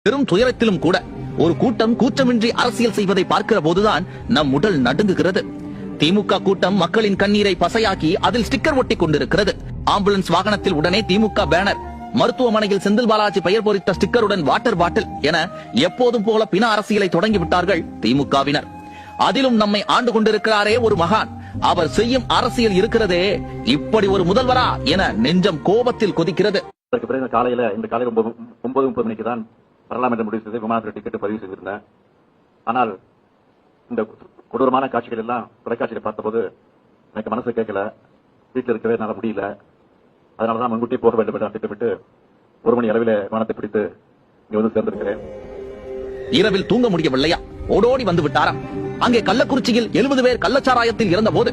பெரும் துயரத்திலும் கூட ஒரு கூட்டம் கூச்சமின்றி அரசியல் செய்வதை பார்க்கிற போதுதான் நம் உடல் நடுங்குகிறது. திமுக கூட்டம் மக்களின் கண்ணீரை பசையாக்கி அதில் ஸ்டிக்கர் ஒட்டி கொண்டிருக்கிறது. ஆம்புலன்ஸ் வாகனத்தில் உடனே திமுக பேனர், மருத்துவமனையில் செந்தில் பாலாஜி பெயர் பொறித்த ஸ்டிக்கருடன் வாட்டர் பாட்டில் என எப்போதும் போல பின அரசியலை தொடங்கிவிட்டார்கள் திமுகவினர். அதிலும் நம்மை ஆண்டு கொண்டிருக்கிறாரே ஒரு மகான், அவர் செய்யும் அரசியல் இருக்கிறதே, இப்படி ஒரு முதல்வரா என நெஞ்சம் கோபத்தில் கொதிக்கிறது. காலையில இந்த காலையில் 9:30 மணிக்கு தான் வரலாம் என்று முடிவு செய்து விமானத்தில் டிக்கெட் பதிவு செய்திருந்தேன். ஆனால் இந்த கொடூரமான காட்சிகள் எல்லாம் தொலைக்காட்சியில் பார்த்தபோது எனக்கு மனசு கேட்கல, வீட்டில் இருக்கவே என்னால் முடியல. அதனாலதான் முன்கூட்டியே போக வேண்டும் என்று திட்டமிட்டு 1 மணி அளவில் விமானத்தை பிடித்து இங்க வந்து சேர்ந்திருக்கிறேன். இரவில் தூங்க முடியவில்லையா, ஓடோடி வந்து விட்டாராம். அங்கே கள்ளக்குறிச்சியில் 70 பேர் கள்ளச்சாராயத்தில் இறந்த போது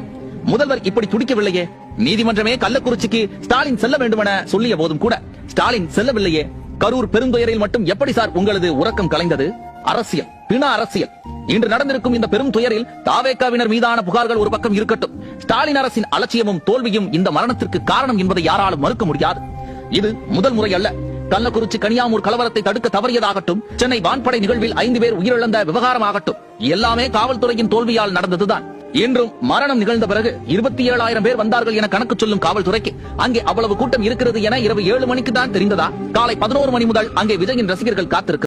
முதல்வர் இப்படி துடிக்கவில்லையே. நீதிமன்றமே கள்ளக்குறிச்சிக்கு ஸ்டாலின் செல்ல வேண்டுமென சொல்லிய போதும் கூட ஸ்டாலின் செல்லவில்லையே. கரூர் பெருந்துயரில் மட்டும் எப்படி சார் உங்களது உறக்கம் கலைந்தது? அரசியல், பிண அரசியல். இன்று நடந்திருக்கும் இந்த பெரும் துயரில் தாவேகாவினர் மீதான புகார்கள் ஒரு பக்கம் இருக்கட்டும், ஸ்டாலின் அரசின் அலட்சியமும் தோல்வியும் இந்த மரணத்திற்கு காரணம் என்பதை யாராலும் மறுக்க முடியாது. இது முதல் முறை அல்ல. கள்ளக்குறிச்சி கனியாமூர் கலவரத்தை தடுக்க தவறியதாகட்டும், சென்னை வான்படை நிகழ்வில் 5 பேர் உயிரிழந்த விவகாரமாகட்டும், எல்லாமே காவல்துறையின் தோல்வியால் நடந்ததுதான். இன்றும் மரணம் நிகழ்ந்த பிறகு 27,000 பேர் வந்தார்கள் என கணக்கு சொல்லும் காவல்துறைக்கு அங்கே அவ்வளவு கூட்டம் இருக்கிறது என இரவு 7 மணிக்கு தான் தெரிந்ததா? காலை 11 மணி முதல் அங்கே விஜயின் ரசிகர்கள் காத்திருக்கிறார்கள்.